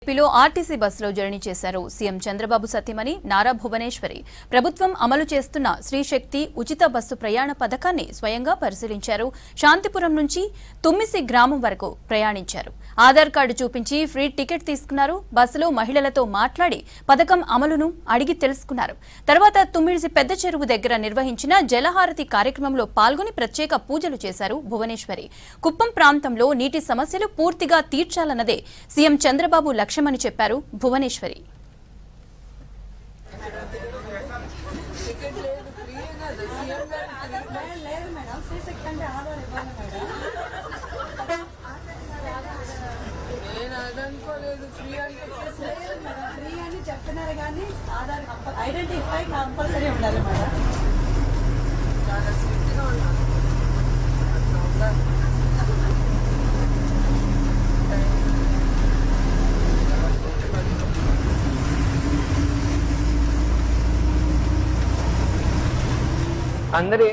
ఏపీలో ఆర్టీసీ బస్సులో జర్నీ చేశారు సీఎం చంద్రబాబు సతీమణి నారా భువనేశ్వరి. ప్రభుత్వం అమలు చేస్తున్న శ్రీశక్తి ఉచిత బస్సు ప్రయాణ పథకాన్ని స్వయంగా పరిశీలించారు. శాంతిపురం నుంచి తుమ్మిసి గ్రామం వరకు ప్రయాణించారు. ఆధార్ కార్డు చూపించి ఫ్రీ టికెట్ తీసుకున్నారు. బస్సులో మహిళలతో మాట్లాడి పథకం అమలును అడిగి తెలుసుకున్నారు. తర్వాత తుమ్మిసి పెద్ద చెరువు దగ్గర నిర్వహించిన జలహారతి కార్యక్రమంలో పాల్గొని ప్రత్యేక పూజలు చేశారు భువనేశ్వరి. కుప్పం ప్రాంతంలో నీటి సమస్యలు పూర్తిగా తీర్చాలన్నదే సీఎం చంద్రబాబు లక్ష్యమని చెప్పారు భువనేశ్వరి. చెప్తున్నారు కానీ ఆధార్ ఐడెంటిఫై కంపల్సరీ ఉండాలి మేడం. చాలా స్ట్రిక్ట్గా ఉండాలి. అందరూ